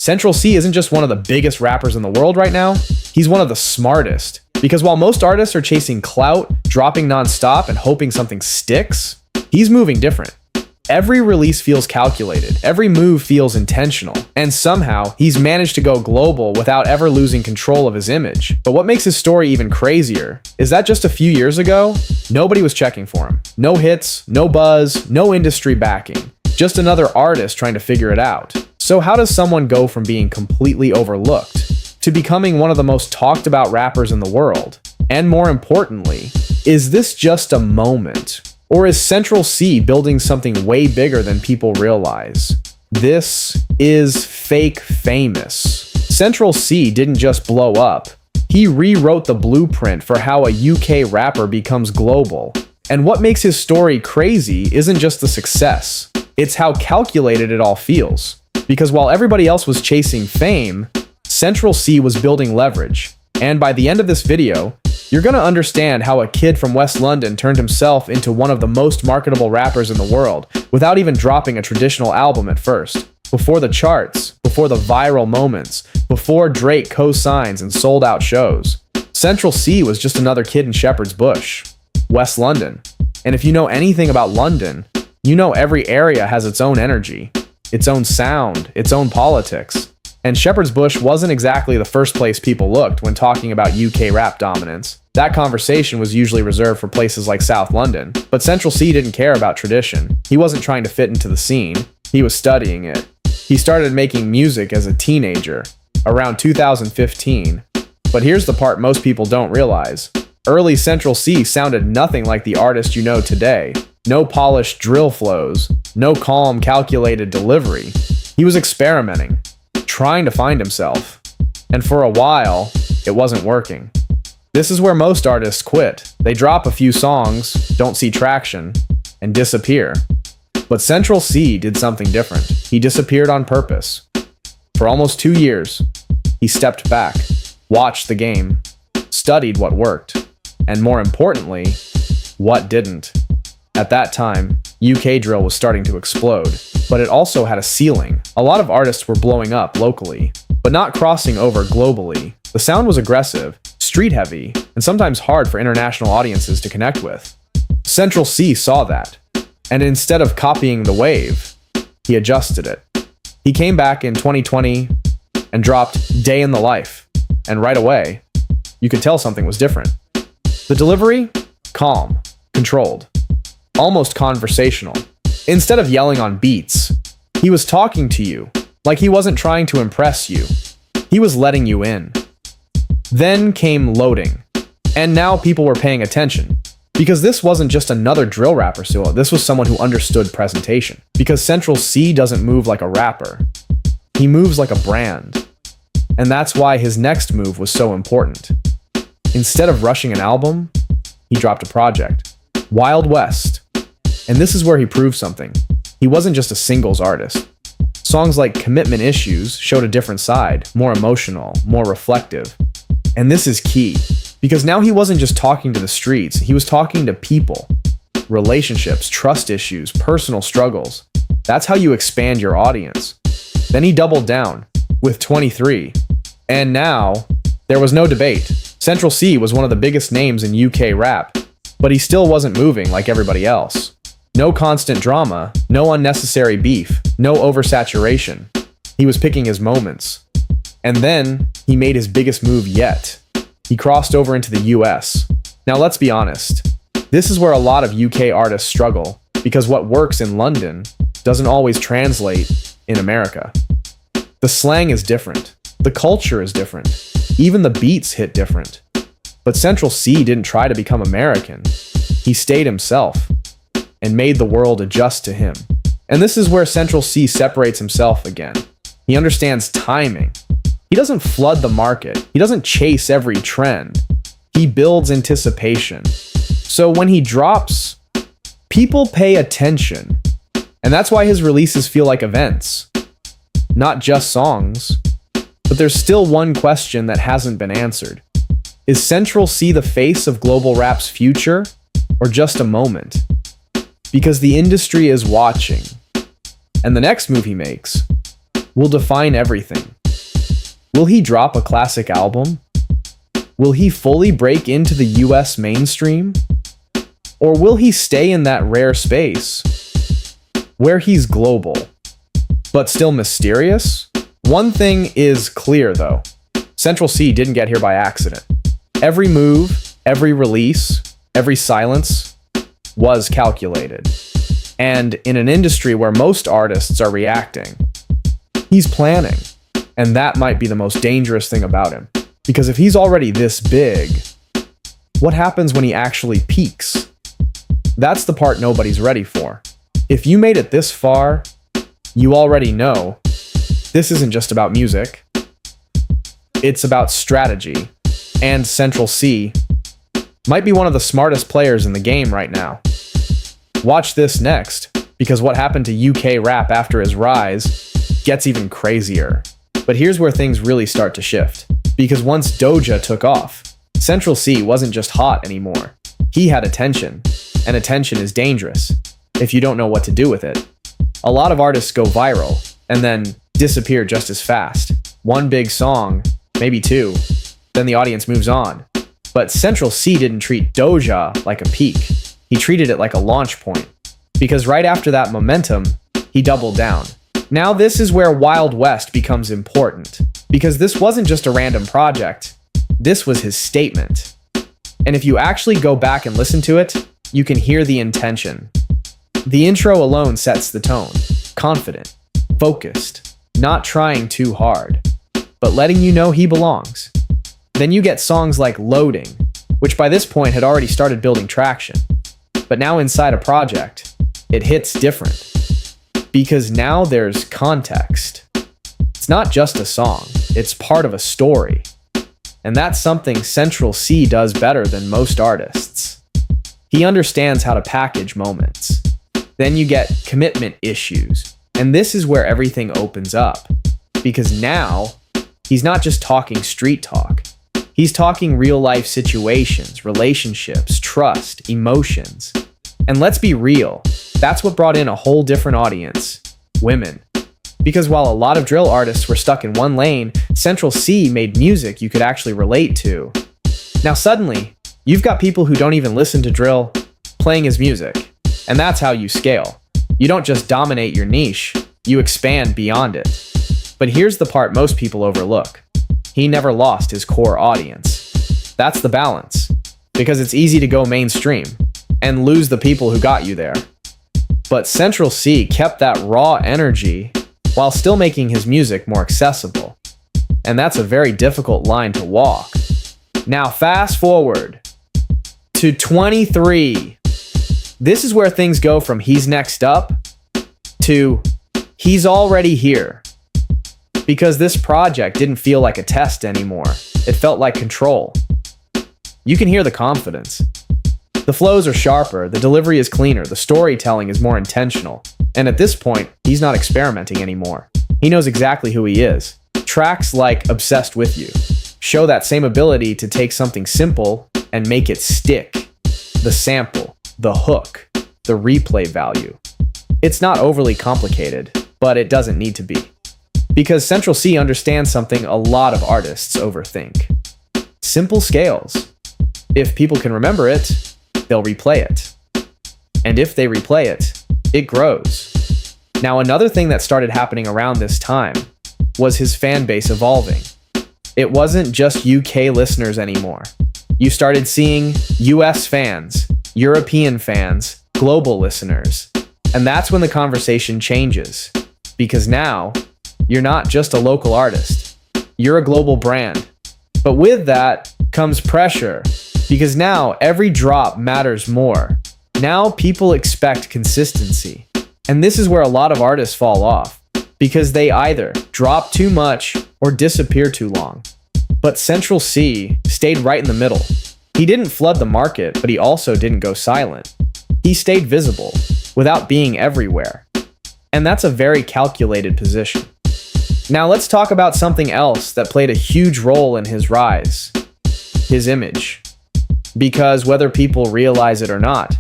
Central C isn't just one of the biggest rappers in the world right now, he's one of the smartest. Because while most artists are chasing clout, dropping nonstop, and hoping something sticks, he's moving different. Every release feels calculated, every move feels intentional, and somehow he's managed to go global without ever losing control of his image. But what makes his story even crazier is that just a few years ago, nobody was checking for him. No hits, no buzz, no industry backing. Just another artist trying to figure it out. So how does someone go from being completely overlooked to becoming one of the most talked about rappers in the world? And more importantly, is this just a moment? Or is Central C building something way bigger than people realize? This is fake famous. Central C didn't just blow up. He rewrote the blueprint for how a UK rapper becomes global. And what makes his story crazy isn't just the success, it's how calculated it all feels. Because while everybody else was chasing fame, Central C was building leverage. And by the end of this video, you're gonna understand how a kid from West London turned himself into one of the most marketable rappers in the world without even dropping a traditional album at first. Before the charts, before the viral moments, before Drake co-signs and sold out shows. Central C was just another kid in Shepherd's Bush, West London. And if you know anything about London, you know every area has its own energy, its own sound, its own politics. And Shepherd's Bush wasn't exactly the first place people looked when talking about UK rap dominance. That conversation was usually reserved for places like South London. But Central C didn't care about tradition. He wasn't trying to fit into the scene. He was studying it. He started making music as a teenager, around 2015. But here's the part most people don't realize. Early Central C sounded nothing like the artist you know today. No polished drill flows, no calm, calculated delivery. He was experimenting, trying to find himself. And for a while, it wasn't working. This is where most artists quit. They drop a few songs, don't see traction, and disappear. But Central C did something different. He disappeared on purpose. For almost 2 years, he stepped back, watched the game, studied what worked, and more importantly, what didn't. At that time, UK drill was starting to explode, but it also had a ceiling. A lot of artists were blowing up locally, but not crossing over globally. The sound was aggressive, street-heavy, and sometimes hard for international audiences to connect with. Central C saw that, and instead of copying the wave, he adjusted it. He came back in 2020 and dropped Day in the Life, and right away, you could tell something was different. The delivery? Calm, controlled, almost conversational. Instead of yelling on beats, he was talking to you, like he wasn't trying to impress you. He was letting you in. Then came Loading, and now people were paying attention. Because this wasn't just another drill rapper solo, this was someone who understood presentation. Because Central C doesn't move like a rapper, he moves like a brand. And that's why his next move was so important. Instead of rushing an album, he dropped a project, Wild West. And this is where he proved something. He wasn't just a singles artist. Songs like Commitment Issues showed a different side, more emotional, more reflective. And this is key, because now he wasn't just talking to the streets, he was talking to people, relationships, trust issues, personal struggles. That's how you expand your audience. Then he doubled down with 23. And now, there was no debate. Central C was one of the biggest names in UK rap, but he still wasn't moving like everybody else. No constant drama, no unnecessary beef, no oversaturation. He was picking his moments. And then, he made his biggest move yet. He crossed over into the US. Now let's be honest, this is where a lot of UK artists struggle, because what works in London doesn't always translate in America. The slang is different, the culture is different, even the beats hit different. But Central C didn't try to become American. He stayed himself and made the world adjust to him. And this is where Central C separates himself again. He understands timing. He doesn't flood the market. He doesn't chase every trend. He builds anticipation. So when he drops, people pay attention. And that's why his releases feel like events, not just songs. But there's still one question that hasn't been answered. Is Central C the face of global rap's future, or just a moment? Because the industry is watching, and the next move he makes will define everything. Will he drop a classic album? Will he fully break into the US mainstream? Or will he stay in that rare space where he's global, but still mysterious? One thing is clear though. Central Cee didn't get here by accident. Every move, every release, every silence was calculated. And in an industry where most artists are reacting, he's planning. And that might be the most dangerous thing about him. Because if he's already this big, what happens when he actually peaks? That's the part nobody's ready for. If you made it this far, you already know this isn't just about music. It's about strategy. And Central Cee might be one of the smartest players in the game right now. Watch this next, because what happened to UK rap after his rise gets even crazier. But here's where things really start to shift. Because once Doja took off, Central Cee wasn't just hot anymore. He had attention, and attention is dangerous if you don't know what to do with it. A lot of artists go viral and then disappear just as fast. One big song, maybe two, then the audience moves on. But Central Cee didn't treat Doja like a peak. He treated it like a launch point. Because right after that momentum, he doubled down. Now this is where Wild West becomes important. Because this wasn't just a random project. This was his statement. And if you actually go back and listen to it, you can hear the intention. The intro alone sets the tone. Confident, focused, not trying too hard, but letting you know he belongs. Then you get songs like Loading, which by this point had already started building traction. But now inside a project, it hits different. Because now there's context. It's not just a song, it's part of a story. And that's something Central Cee does better than most artists. He understands how to package moments. Then you get commitment issues. And this is where everything opens up. Because now, he's not just talking street talk. He's talking real life situations, relationships, trust, emotions. And let's be real, that's what brought in a whole different audience, women. Because while a lot of drill artists were stuck in one lane, Central Cee made music you could actually relate to. Now suddenly, you've got people who don't even listen to drill playing his music. And that's how you scale. You don't just dominate your niche, you expand beyond it. But here's the part most people overlook. He never lost his core audience. That's the balance. Because it's easy to go mainstream and lose the people who got you there. But Central Cee kept that raw energy while still making his music more accessible. And that's a very difficult line to walk. Now fast forward to 23. This is where things go from he's next up to he's already here. Because this project didn't feel like a test anymore. It felt like control. You can hear the confidence. The flows are sharper, the delivery is cleaner, the storytelling is more intentional. And at this point, he's not experimenting anymore. He knows exactly who he is. Tracks like Obsessed With You show that same ability to take something simple and make it stick. The sample, the hook, the replay value. It's not overly complicated, but it doesn't need to be. Because Central Cee understands something a lot of artists overthink. Simple scales. If people can remember it, they'll replay it. And if they replay it, it grows. Now, another thing that started happening around this time was his fan base evolving. It wasn't just UK listeners anymore. You started seeing US fans, European fans, global listeners. And that's when the conversation changes. Because now, you're not just a local artist. You're a global brand. But with that comes pressure. Because now every drop matters more. Now people expect consistency. And this is where a lot of artists fall off. Because they either drop too much or disappear too long. But Central Cee stayed right in the middle. He didn't flood the market, but he also didn't go silent. He stayed visible without being everywhere. And that's a very calculated position. Now let's talk about something else that played a huge role in his rise. His image. Because whether people realize it or not,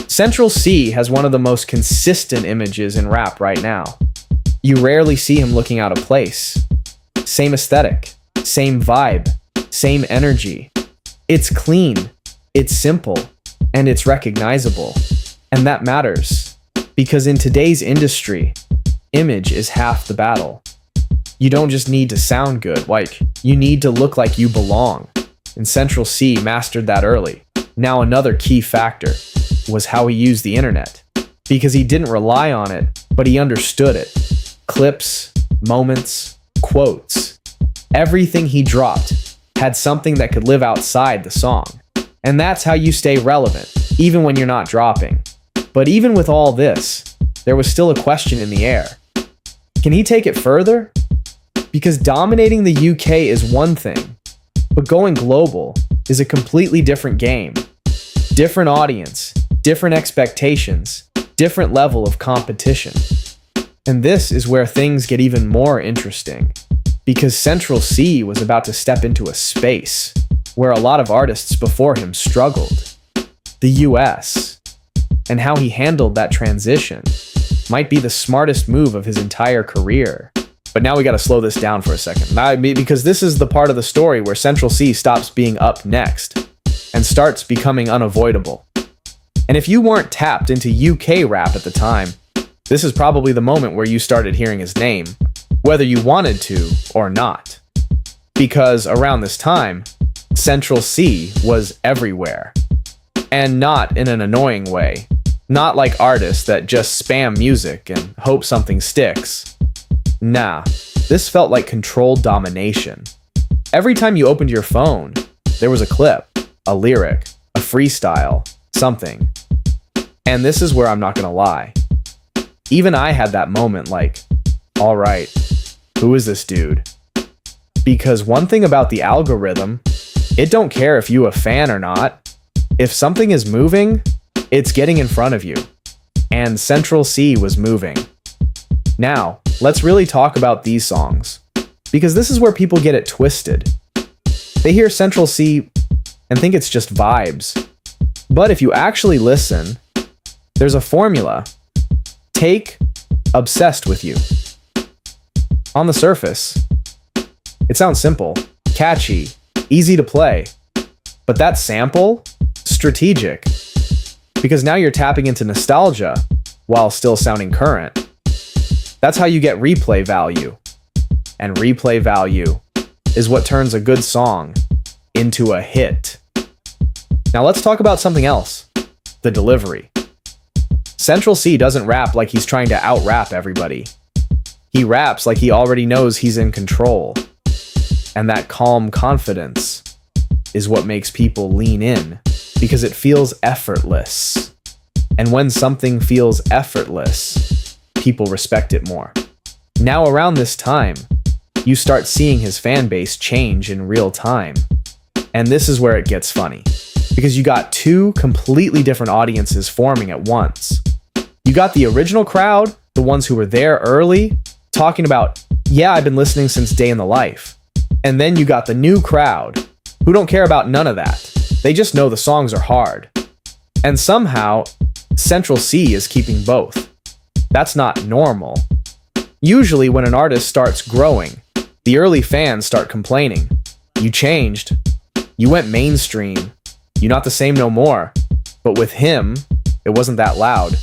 Central Cee has one of the most consistent images in rap right now. You rarely see him looking out of place. Same aesthetic, Same vibe, same energy. It's clean, it's simple, and it's recognizable. And that matters, because in today's industry, image is half the battle. You don't just need to sound good, like, you need to look like you belong. And Central Cee mastered that early. Now, another key factor was how he used the internet, because he didn't rely on it, but he understood it. Clips, moments, quotes. Everything he dropped had something that could live outside the song. And that's how you stay relevant, even when you're not dropping. But even with all this, there was still a question in the air. Can he take it further? Because dominating the UK is one thing, but going global is a completely different game. Different audience, different expectations, different level of competition. And this is where things get even more interesting, because Central Cee was about to step into a space where a lot of artists before him struggled. The US. And how he handled that transition might be the smartest move of his entire career. But now we gotta slow this down for a second, because this is the part of the story where Central Cee stops being up next and starts becoming unavoidable. And if you weren't tapped into UK rap at the time, this is probably the moment where you started hearing his name, whether you wanted to or not. Because around this time, Central Cee was everywhere. And not in an annoying way. Not like artists that just spam music and hope something sticks. Nah, this felt like controlled domination. Every time you opened your phone, there was a clip, a lyric, a freestyle, something. And this is where I'm not gonna lie. Even I had that moment like, alright, who is this dude? Because one thing about the algorithm, it don't care if you a fan or not. If something is moving, it's getting in front of you. And Central Cee was moving. Now, let's really talk about these songs, because this is where people get it twisted. They hear Central Cee and think it's just vibes. But if you actually listen, there's a formula. Take Obsessed With You. On the surface, it sounds simple, catchy, easy to play. But that sample, strategic. Because now you're tapping into nostalgia while still sounding current. That's how you get replay value. And replay value is what turns a good song into a hit. Now let's talk about something else. The delivery. Central Cee doesn't rap like he's trying to out-rap everybody. He raps like he already knows he's in control. And that calm confidence is what makes people lean in, because it feels effortless. And when something feels effortless, people respect it more. Now around this time, you start seeing his fan base change in real time. And this is where it gets funny, because you got two completely different audiences forming at once. You got the original crowd, the ones who were there early, talking about, yeah, I've been listening since Day in the Life. And then you got the new crowd, who don't care about none of that. They just know the songs are hard. And somehow, Central Cee is keeping both. That's not normal. Usually when an artist starts growing, the early fans start complaining. You changed. You went mainstream. You're not the same no more. But with him, it wasn't that loud,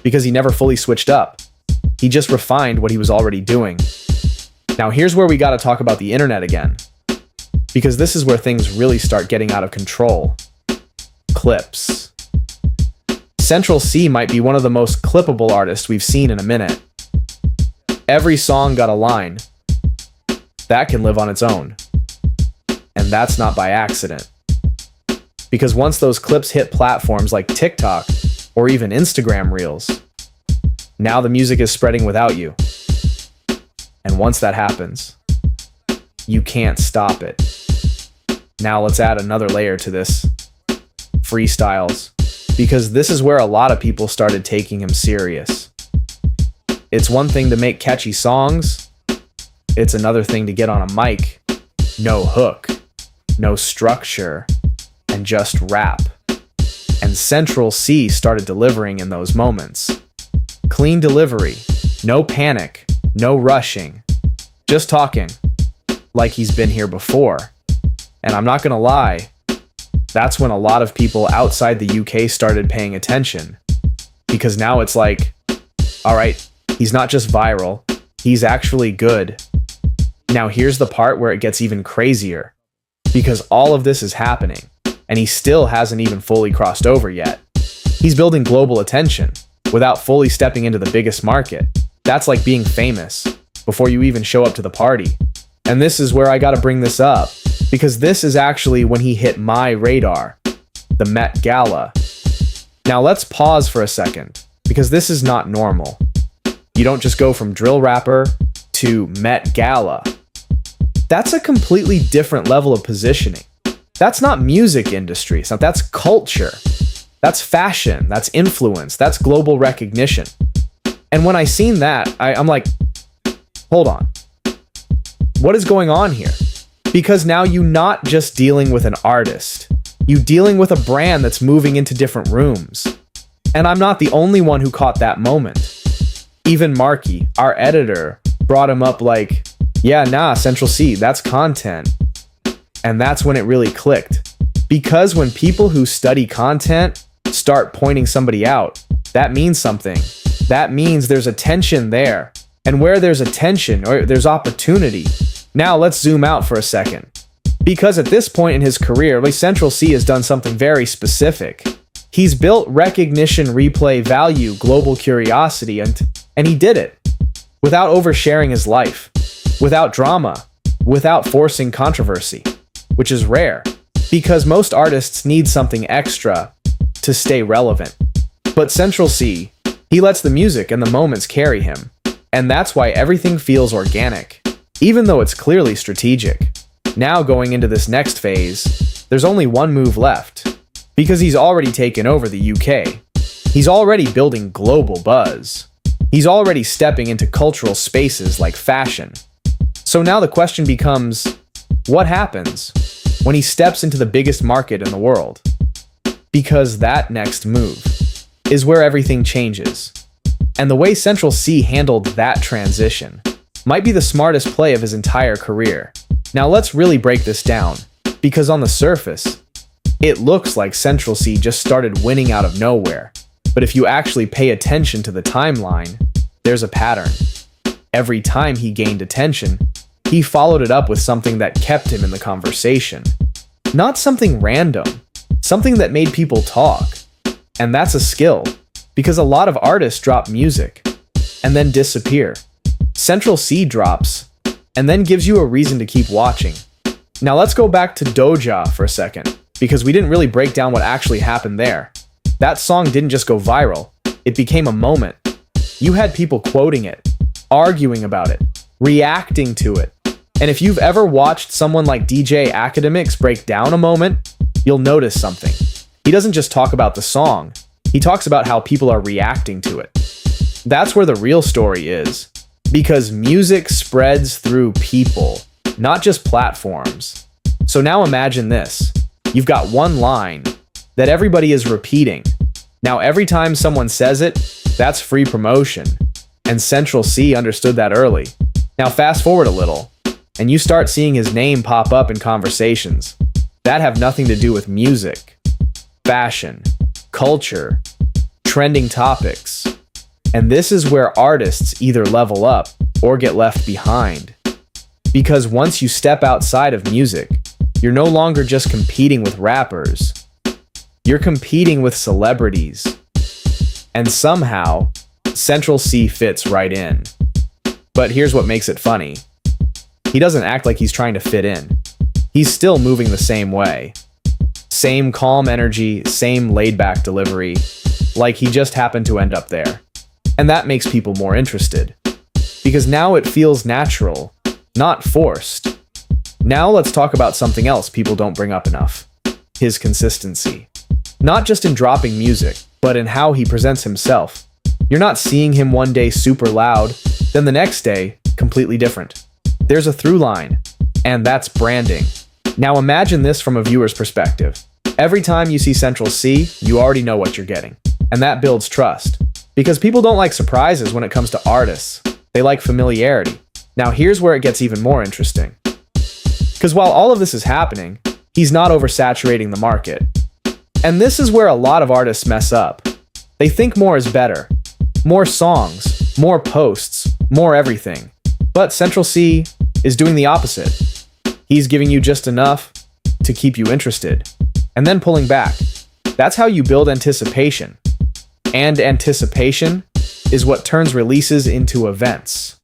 because he never fully switched up. He just refined what he was already doing. Now here's where we gotta talk about the internet again, because this is where things really start getting out of control. Clips. Central Cee might be one of the most clippable artists we've seen in a minute. Every song got a line. That can live on its own. And that's not by accident. Because once those clips hit platforms like TikTok or even Instagram Reels, now the music is spreading without you. And once that happens, you can't stop it. Now let's add another layer to this. Freestyles. Because this is where a lot of people started taking him serious. It's one thing to make catchy songs. It's another thing to get on a mic, no hook, no structure, and just rap. And Central Cee started delivering in those moments. Clean delivery, no panic, no rushing, just talking. like he's been here before. And I'm not gonna lie, that's when a lot of people outside the UK started paying attention. Because now it's like, all right, he's not just viral, he's actually good. Now here's the part where it gets even crazier. Because all of this is happening, and he still hasn't even fully crossed over yet. He's building global attention without fully stepping into the biggest market. That's like being famous before you even show up to the party. And this is where I gotta bring this up, because this is actually when he hit my radar, the Met Gala. Now let's pause for a second, because this is not normal. You don't just go from drill rapper to Met Gala. That's a completely different level of positioning. That's not music industry, so that's culture. That's fashion, that's influence, that's global recognition. And when I seen that, I'm like, hold on. What is going on here? Because now you're not just dealing with an artist. You're dealing with a brand that's moving into different rooms. And I'm not the only one who caught that moment. Even Marky, our editor, brought him up like, yeah, nah, Central Cee, that's content. And that's when it really clicked. Because when people who study content start pointing somebody out, that means something. That means there's attention there. And where there's attention, or there's opportunity. Now let's zoom out for a second. Because at this point in his career, Central Cee has done something very specific. He's built recognition, replay value, global curiosity, and he did it. Without oversharing his life. Without drama. Without forcing controversy. Which is rare. Because most artists need something extra to stay relevant. But Central Cee, he lets the music and the moments carry him. And that's why everything feels organic, even though it's clearly strategic. Now going into this next phase, there's only one move left, because he's already taken over the UK. He's already building global buzz. He's already stepping into cultural spaces like fashion. So now the question becomes, what happens when he steps into the biggest market in the world? Because that next move is where everything changes. And the way Central Cee handled that transition might be the smartest play of his entire career. Now let's really break this down, because on the surface, it looks like Central Cee just started winning out of nowhere. But if you actually pay attention to the timeline, there's a pattern. Every time he gained attention, he followed it up with something that kept him in the conversation. Not something random, something that made people talk. And that's a skill. Because a lot of artists drop music and then disappear. Central Cee drops and then gives you a reason to keep watching. Now let's go back to Doja for a second, because we didn't really break down what actually happened there. That song didn't just go viral, it became a moment. You had people quoting it, arguing about it, reacting to it. And if you've ever watched someone like DJ Academics break down a moment, you'll notice something. He doesn't just talk about the song. He talks about how people are reacting to it. That's where the real story is. Because music spreads through people, not just platforms. So now imagine this. You've got one line that everybody is repeating. Now every time someone says it, that's free promotion. And Central Cee understood that early. Now fast forward a little, and you start seeing his name pop up in conversations that have nothing to do with music, fashion, culture, trending topics. And this is where artists either level up or get left behind. Because once you step outside of music, you're no longer just competing with rappers. You're competing with celebrities. And somehow, Central Cee fits right in. But here's what makes it funny. He doesn't act like he's trying to fit in. He's still moving the same way. Same calm energy, same laid-back delivery, like he just happened to end up there. And that makes people more interested. Because now it feels natural, not forced. Now let's talk about something else people don't bring up enough. His consistency. Not just in dropping music, but in how he presents himself. You're not seeing him one day super loud, then the next day, completely different. There's a through line, and that's branding. Now imagine this from a viewer's perspective. Every time you see Central Cee, you already know what you're getting. And that builds trust. Because people don't like surprises when it comes to artists. They like familiarity. Now here's where it gets even more interesting. Because while all of this is happening, he's not oversaturating the market. And this is where a lot of artists mess up. They think more is better. More songs, more posts, more everything. But Central Cee is doing the opposite. He's giving you just enough to keep you interested, and then pulling back. That's how you build anticipation. And anticipation is what turns releases into events.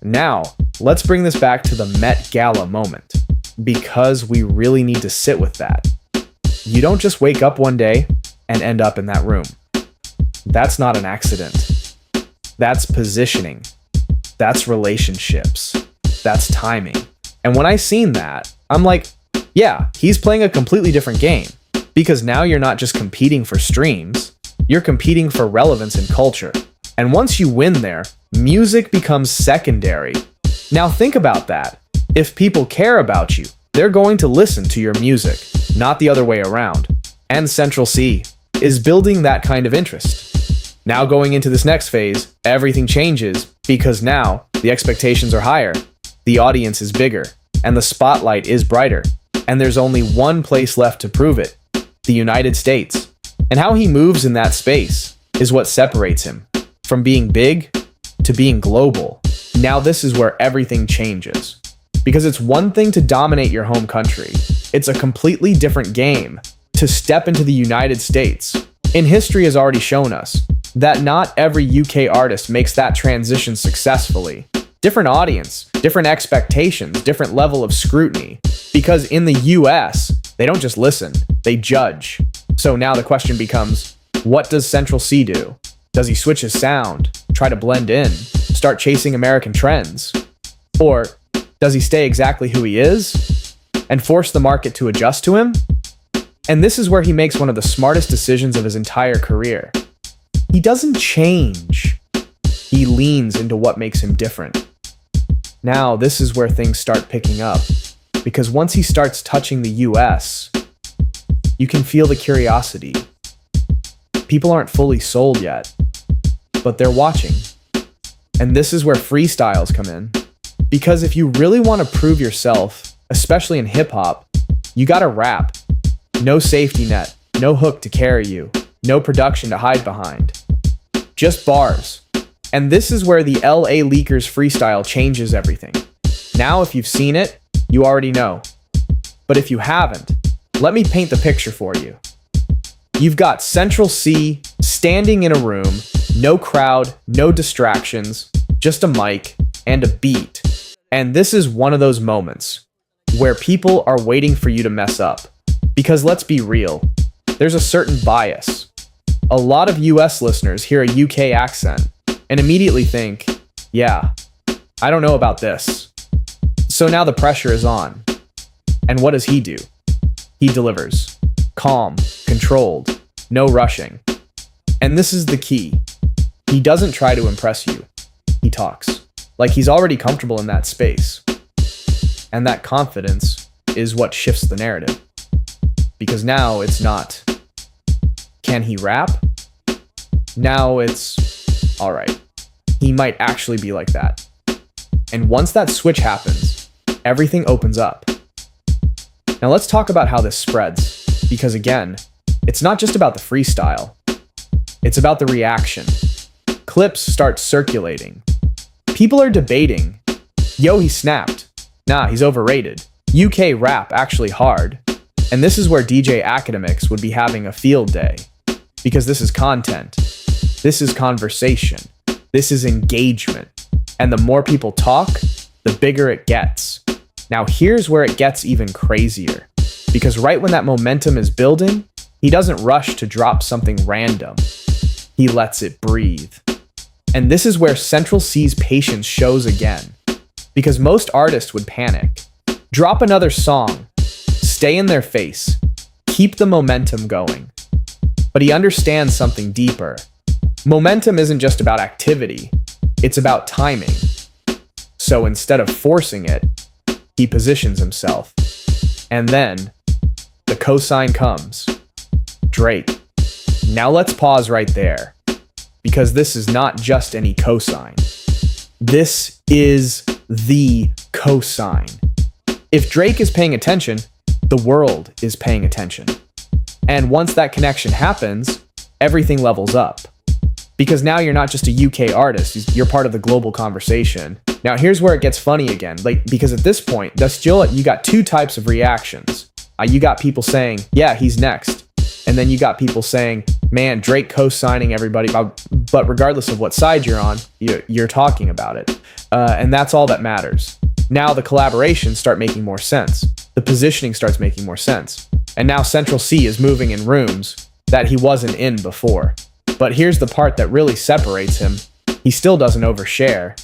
Now, let's bring this back to the Met Gala moment, because we really need to sit with that. You don't just wake up one day and end up in that room. That's not an accident. That's positioning. That's relationships. That's timing. And when I seen that, I'm like, yeah, he's playing a completely different game. Because now you're not just competing for streams, you're competing for relevance in culture. And once you win there, music becomes secondary. Now think about that. If people care about you, they're going to listen to your music, not the other way around. And Central Cee is building that kind of interest. Now going into this next phase, everything changes because now the expectations are higher, the audience is bigger, and the spotlight is brighter. And there's only one place left to prove it: the United States. And how he moves in that space is what separates him from being big to being global. Now this is where everything changes. Because it's one thing to dominate your home country. It's a completely different game to step into the United States. And history has already shown us that not every UK artist makes that transition successfully. Different audience, different expectations, different level of scrutiny. Because in the US, they don't just listen, they judge. So now the question becomes, what does Central Cee do? Does he switch his sound, try to blend in, start chasing American trends? Or does he stay exactly who he is and force the market to adjust to him? And this is where he makes one of the smartest decisions of his entire career. He doesn't change. He leans into what makes him different. Now, this is where things start picking up. Because once he starts touching the US, you can feel the curiosity. People aren't fully sold yet, but they're watching. And this is where freestyles come in. Because if you really want to prove yourself, especially in hip-hop, you gotta rap. No safety net, no hook to carry you, no production to hide behind. Just bars. And this is where the LA Leakers freestyle changes everything. Now, if you've seen it, you already know. But if you haven't, let me paint the picture for you. You've got Central Cee standing in a room, no crowd, no distractions, just a mic and a beat. And this is one of those moments where people are waiting for you to mess up. Because let's be real, there's a certain bias. A lot of US listeners hear a UK accent and immediately think, yeah, I don't know about this. So now the pressure is on. And what does he do? He delivers. Calm, controlled, no rushing. And this is the key. He doesn't try to impress you. He talks. Like he's already comfortable in that space. And that confidence is what shifts the narrative. Because now it's not, can he rap? Now it's, all right, he might actually be like that. And once that switch happens, everything opens up. Now let's talk about how this spreads. Because again, it's not just about the freestyle. It's about the reaction. Clips start circulating. People are debating. Yo, he snapped. Nah, he's overrated. UK rap actually hard. And this is where DJ Akademiks would be having a field day. Because this is content. This is conversation. This is engagement. And the more people talk, the bigger it gets. Now here's where it gets even crazier. Because right when that momentum is building, he doesn't rush to drop something random. He lets it breathe. And this is where Central Cee's patience shows again. Because most artists would panic. Drop another song. Stay in their face. Keep the momentum going. But he understands something deeper. Momentum isn't just about activity. It's about timing. So instead of forcing it, he positions himself. And then, the cosign comes. Drake. Now let's pause right there. Because this is not just any cosign. This is the cosign. If Drake is paying attention, the world is paying attention. And once that connection happens, everything levels up. Because now you're not just a UK artist, you're part of the global conversation. Now here's where it gets funny again, because at this point, you got two types of reactions. You got people saying, yeah, he's next. And then you got people saying, man, Drake co-signing everybody. But regardless of what side you're on, you're talking about it. And that's all that matters. Now the collaborations start making more sense. The positioning starts making more sense. And now Central Cee is moving in rooms that he wasn't in before. But here's the part that really separates him. He still doesn't overshare.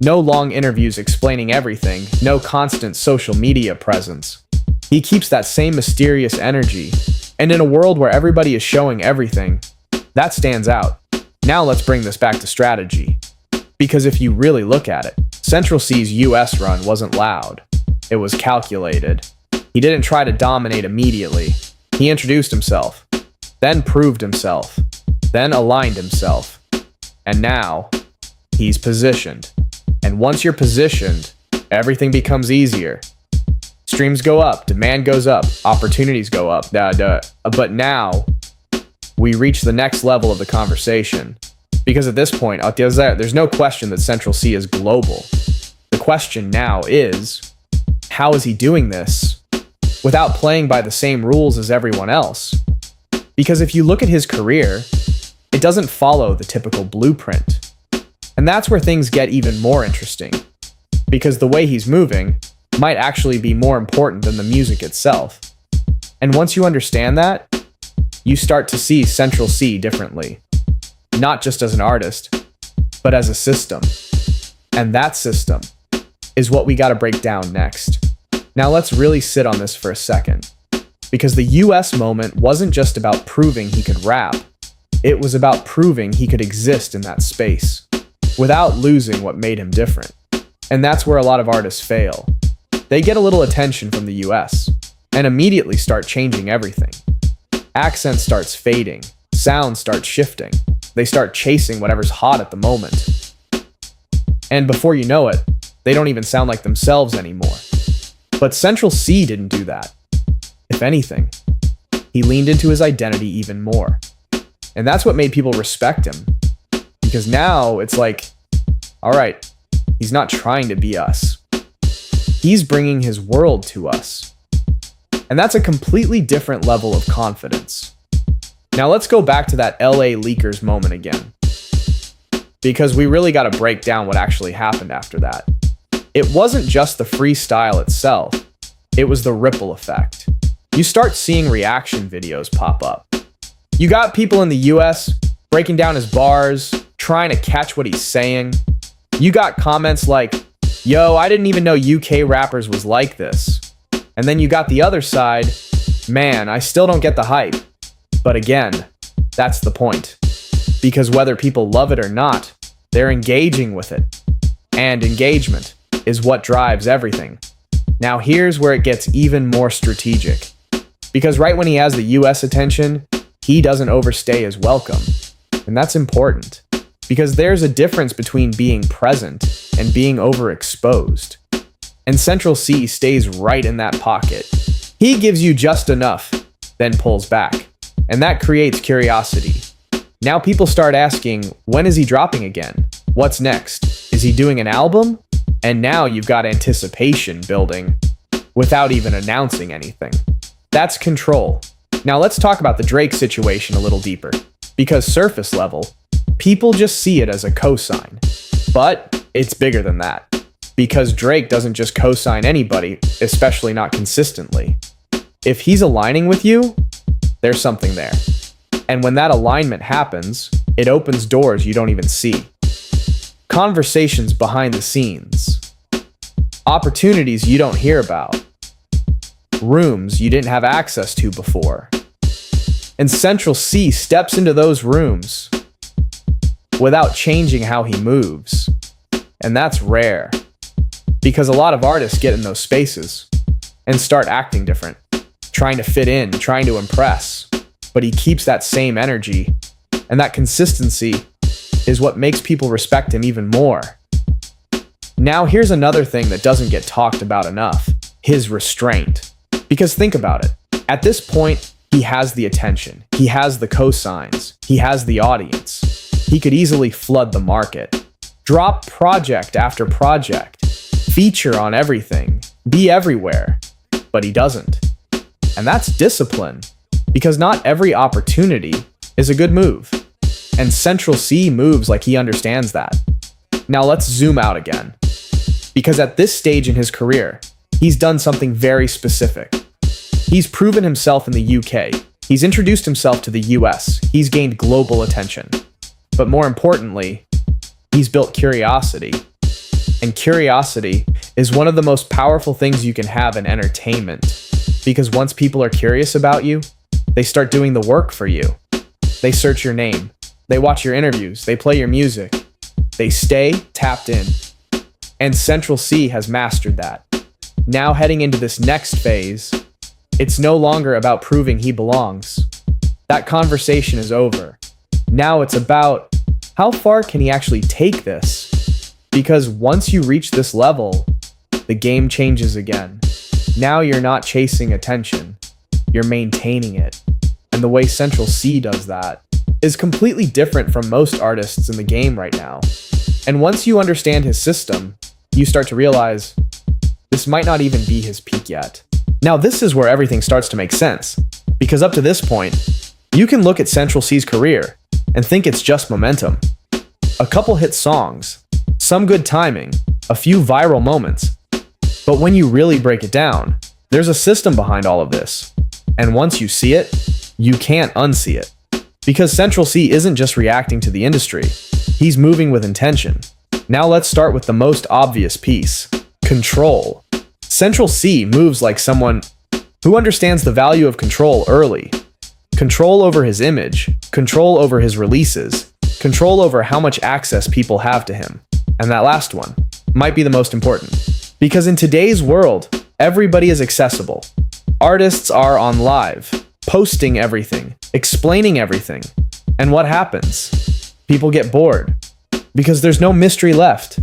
No long interviews explaining everything. No constant social media presence. He keeps that same mysterious energy. And in a world where everybody is showing everything, that stands out. Now let's bring this back to strategy. Because if you really look at it, Central Cee's US run wasn't loud. It was calculated. He didn't try to dominate immediately. He introduced himself, then proved himself, then aligned himself. And now, he's positioned. And once you're positioned, everything becomes easier. Streams go up, demand goes up, opportunities go up. But now, we reach the next level of the conversation. Because at this point, there's no question that Central Cee is global. The question now is, how is he doing this without playing by the same rules as everyone else? Because if you look at his career, it doesn't follow the typical blueprint. And that's where things get even more interesting. Because the way he's moving might actually be more important than the music itself. And once you understand that, you start to see Central Cee differently. Not just as an artist, but as a system. And that system is what we gotta break down next. Now let's really sit on this for a second. Because the US moment wasn't just about proving he could rap. It was about proving he could exist in that space, without losing what made him different. And that's where a lot of artists fail. They get a little attention from the US, and immediately start changing everything. Accent starts fading, sound starts shifting. They start chasing whatever's hot at the moment. And before you know it, they don't even sound like themselves anymore. But Central Cee didn't do that. If anything, he leaned into his identity even more. And that's what made people respect him. Because now it's like, all right, he's not trying to be us. He's bringing his world to us. And that's a completely different level of confidence. Now let's go back to that LA Leakers moment again. Because we really got to break down what actually happened after that. It wasn't just the freestyle itself. It was the ripple effect. You start seeing reaction videos pop up. You got people in the US breaking down his bars, trying to catch what he's saying. You got comments like, yo, I didn't even know UK rappers was like this. And then you got the other side, man, I still don't get the hype. But again, that's the point. Because whether people love it or not, they're engaging with it. And engagement is what drives everything. Now here's where it gets even more strategic. Because right when he has the US attention, he doesn't overstay his welcome. And that's important. Because there's a difference between being present and being overexposed. And Central Cee stays right in that pocket. He gives you just enough, then pulls back. And that creates curiosity. Now people start asking, when is he dropping again? What's next? Is he doing an album? And now you've got anticipation building without even announcing anything. That's control. Now let's talk about the Drake situation a little deeper. Because surface level, people just see it as a cosign. But it's bigger than that. Because Drake doesn't just cosign anybody, especially not consistently. If he's aligning with you, there's something there. And when that alignment happens, it opens doors you don't even see. Conversations behind the scenes. Opportunities you don't hear about. Rooms you didn't have access to before. And Central Cee steps into those rooms without changing how he moves. And that's rare. Because a lot of artists get in those spaces and start acting different, trying to fit in, trying to impress. But he keeps that same energy, and that consistency is what makes people respect him even more. Now here's another thing that doesn't get talked about enough. his restraint. Because think about it. At this point, he has the attention. He has the cosigns. He has the audience. He could easily flood the market. Drop project after project. Feature on everything. Be everywhere. But he doesn't. And that's discipline. Because not every opportunity is a good move. And Central Cee moves like he understands that. Now let's zoom out again. Because at this stage in his career, he's done something very specific. He's proven himself in the UK. He's introduced himself to the US. He's gained global attention. But more importantly, he's built curiosity. And curiosity is one of the most powerful things you can have in entertainment. Because once people are curious about you, they start doing the work for you. They search your name. They watch your interviews. They play your music. They stay tapped in. And Central Cee has mastered that. Now heading into this next phase, it's no longer about proving he belongs. That conversation is over. Now it's about how far can he actually take this? Because once you reach this level, the game changes again. Now you're not chasing attention, you're maintaining it. And the way Central Cee does that is completely different from most artists in the game right now. And once you understand his system, you start to realize this might not even be his peak yet. Now this is where everything starts to make sense, because up to this point, you can look at Central Cee's career and think it's just momentum. A couple hit songs, some good timing, a few viral moments. But when you really break it down, there's a system behind all of this. And once you see it, you can't unsee it. Because Central Cee isn't just reacting to the industry, he's moving with intention. Now let's start with the most obvious piece, control. Central Cee moves like someone who understands the value of control early. Control over his image, control over his releases, control over how much access people have to him. And that last one might be the most important. Because in today's world, everybody is accessible. Artists are on live, posting everything, explaining everything. And what happens? People get bored because there's no mystery left.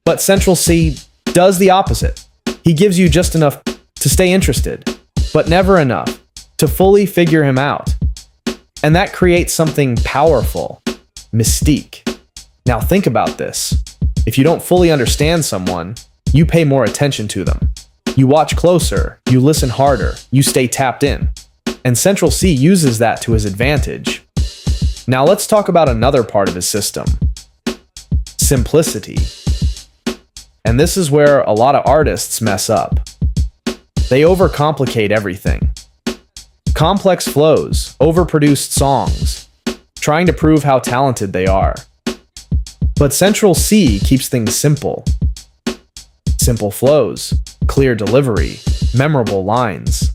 But Central Cee does the opposite. He gives you just enough to stay interested, but never enough to fully figure him out. And that creates something powerful, mystique. Now think about this. If you don't fully understand someone, you pay more attention to them. You watch closer, you listen harder, you stay tapped in. And Central Cee uses that to his advantage. Now let's talk about another part of his system. Simplicity. And this is where a lot of artists mess up. They overcomplicate everything. Complex flows, overproduced songs, trying to prove how talented they are. But Central Cee keeps things simple. Simple flows, clear delivery, memorable lines.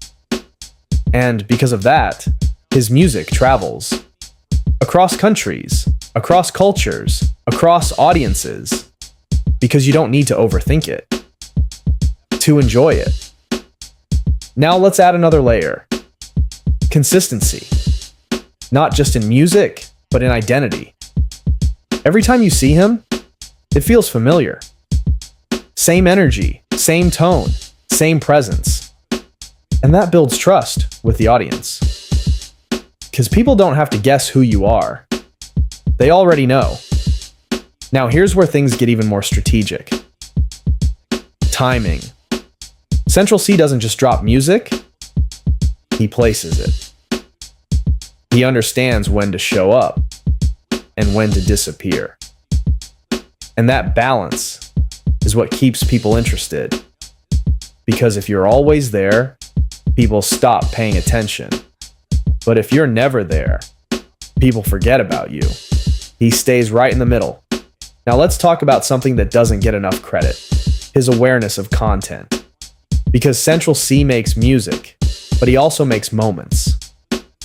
And because of that, his music travels. Across countries, across cultures, across audiences. Because you don't need to overthink it, to enjoy it. Now let's add another layer. Consistency. Not just in music, but in identity. Every time you see him, it feels familiar. Same energy, same tone, same presence. And that builds trust with the audience. Because people don't have to guess who you are. They already know. Now here's where things get even more strategic. Timing. Central Cee doesn't just drop music, he places it. He understands when to show up and when to disappear. And that balance is what keeps people interested. Because if you're always there, people stop paying attention. But if you're never there, people forget about you. He stays right in the middle. Now let's talk about something that doesn't get enough credit. His awareness of content. Because Central Cee makes music, but he also makes moments.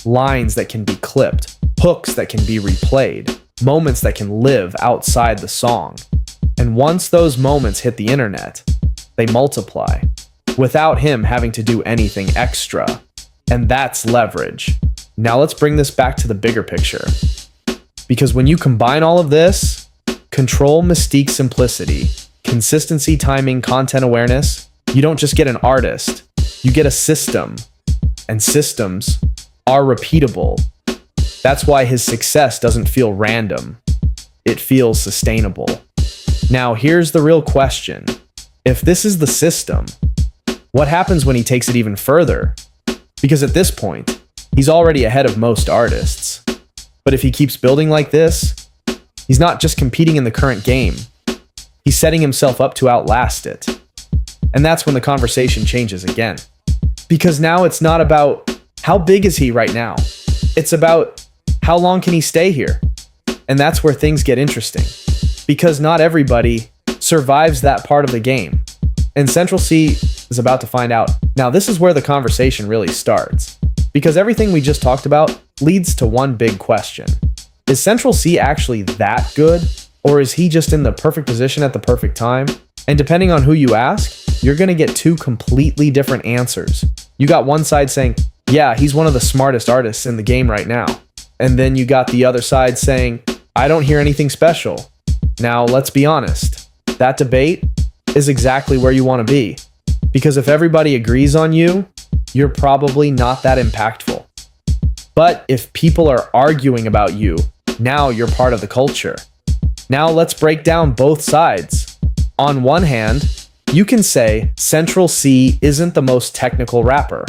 Lines that can be clipped, hooks that can be replayed, moments that can live outside the song. And once those moments hit the internet, they multiply, without him having to do anything extra. And that's leverage. Now let's bring this back to the bigger picture. Because when you combine all of this, control, mystique, simplicity, consistency, timing, content awareness, You don't just get an artist, you get a system. And systems are repeatable. That's why his success doesn't feel random. It feels sustainable. Now, here's the real question. If this is the system, what happens when he takes it even further? Because at this point, he's already ahead of most artists. But if he keeps building like this, he's not just competing in the current game. He's setting himself up to outlast it. And that's when the conversation changes again. Because now it's not about how big is he right now. It's about how long can he stay here? And that's where things get interesting. Because not everybody survives that part of the game. And Central Cee is about to find out. Now, this is where the conversation really starts. Because everything we just talked about leads to one big question. Is Central Cee actually that good? Or is he just in the perfect position at the perfect time? And depending on who you ask, you're going to get two completely different answers. You got one side saying, yeah, he's one of the smartest artists in the game right now. And then you got the other side saying, I don't hear anything special. Now, let's be honest. That debate is exactly where you want to be. Because if everybody agrees on you, you're probably not that impactful. But if people are arguing about you, now you're part of the culture. Now let's break down both sides. On one hand, you can say Central Cee isn't the most technical rapper.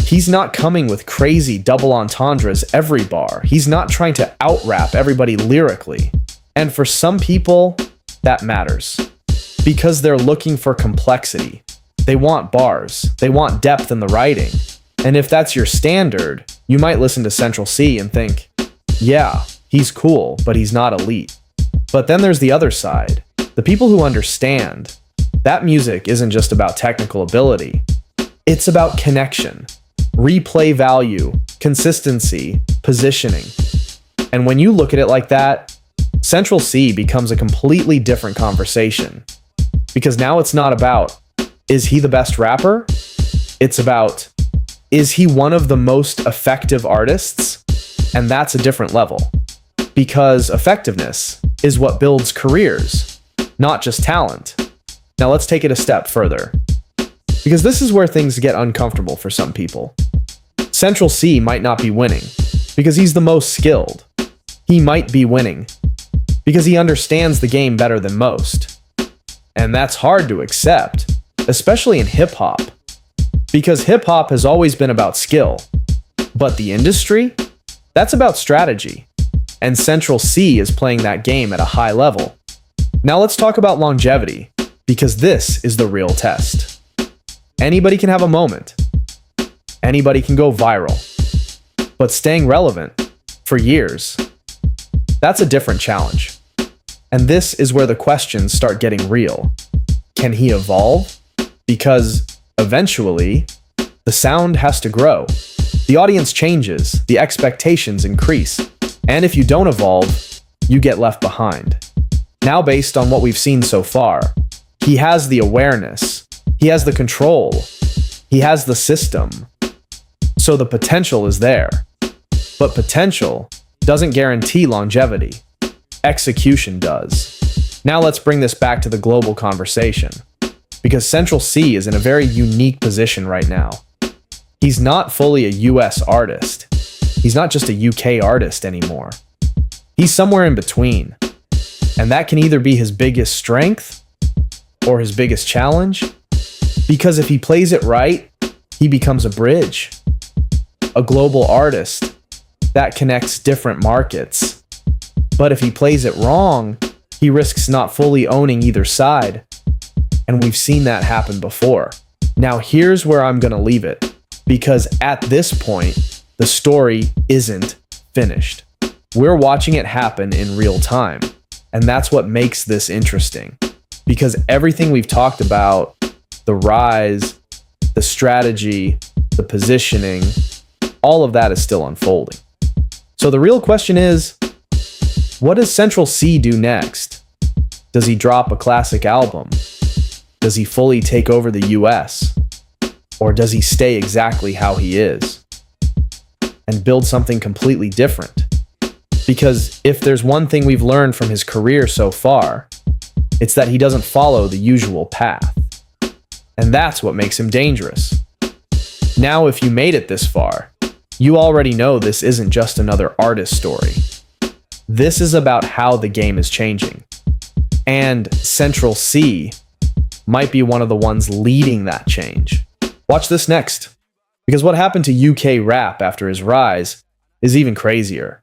He's not coming with crazy double entendres every bar. He's not trying to out-rap everybody lyrically. And for some people, that matters. Because they're looking for complexity. They want bars. They want depth in the writing. And if that's your standard, you might listen to Central Cee and think, yeah, he's cool, but he's not elite. But then there's the other side. The people who understand that music isn't just about technical ability. It's about connection, replay value, consistency, positioning. And when you look at it like that, Central Cee becomes a completely different conversation. Because now it's not about, is he the best rapper? It's about, is he one of the most effective artists? And that's a different level. Because effectiveness is what builds careers, not just talent. Now let's take it a step further. Because this is where things get uncomfortable for some people. Central Cee might not be winning because he's the most skilled. He might be winning because he understands the game better than most. And that's hard to accept, especially in hip-hop. Because hip-hop has always been about skill. But the industry? That's about strategy. And Central Cee is playing that game at a high level. Now let's talk about longevity, because this is the real test. Anybody can have a moment. Anybody can go viral. But staying relevant for years, that's a different challenge. And this is where the questions start getting real. Can he evolve? Because eventually, the sound has to grow. The audience changes, the expectations increase. And if you don't evolve, you get left behind. Now, based on what we've seen so far, he has the awareness, he has the control, he has the system. So the potential is there. But potential doesn't guarantee longevity. Execution does. Now let's bring this back to the global conversation. Because Central Cee is in a very unique position right now. He's not fully a US artist. He's not just a UK artist anymore. He's somewhere in between. And that can either be his biggest strength or his biggest challenge. Because if he plays it right, he becomes a bridge. A global artist that connects different markets. But if he plays it wrong, he risks not fully owning either side. And we've seen that happen before. Now here's where I'm going to leave it. Because at this point, the story isn't finished. We're watching it happen in real time. And that's what makes this interesting. Because everything we've talked about, the rise, the strategy, the positioning, all of that is still unfolding. So the real question is, what does Central Cee do next? Does he drop a classic album? Does he fully take over the US? Or does he stay exactly how he is and build something completely different? Because if there's one thing we've learned from his career so far, it's that he doesn't follow the usual path. And that's what makes him dangerous. Now, if you made it this far, you already know this isn't just another artist story. This is about how the game is changing. And Central C might be one of the ones leading that change. Watch this next, because what happened to UK rap after his rise is even crazier.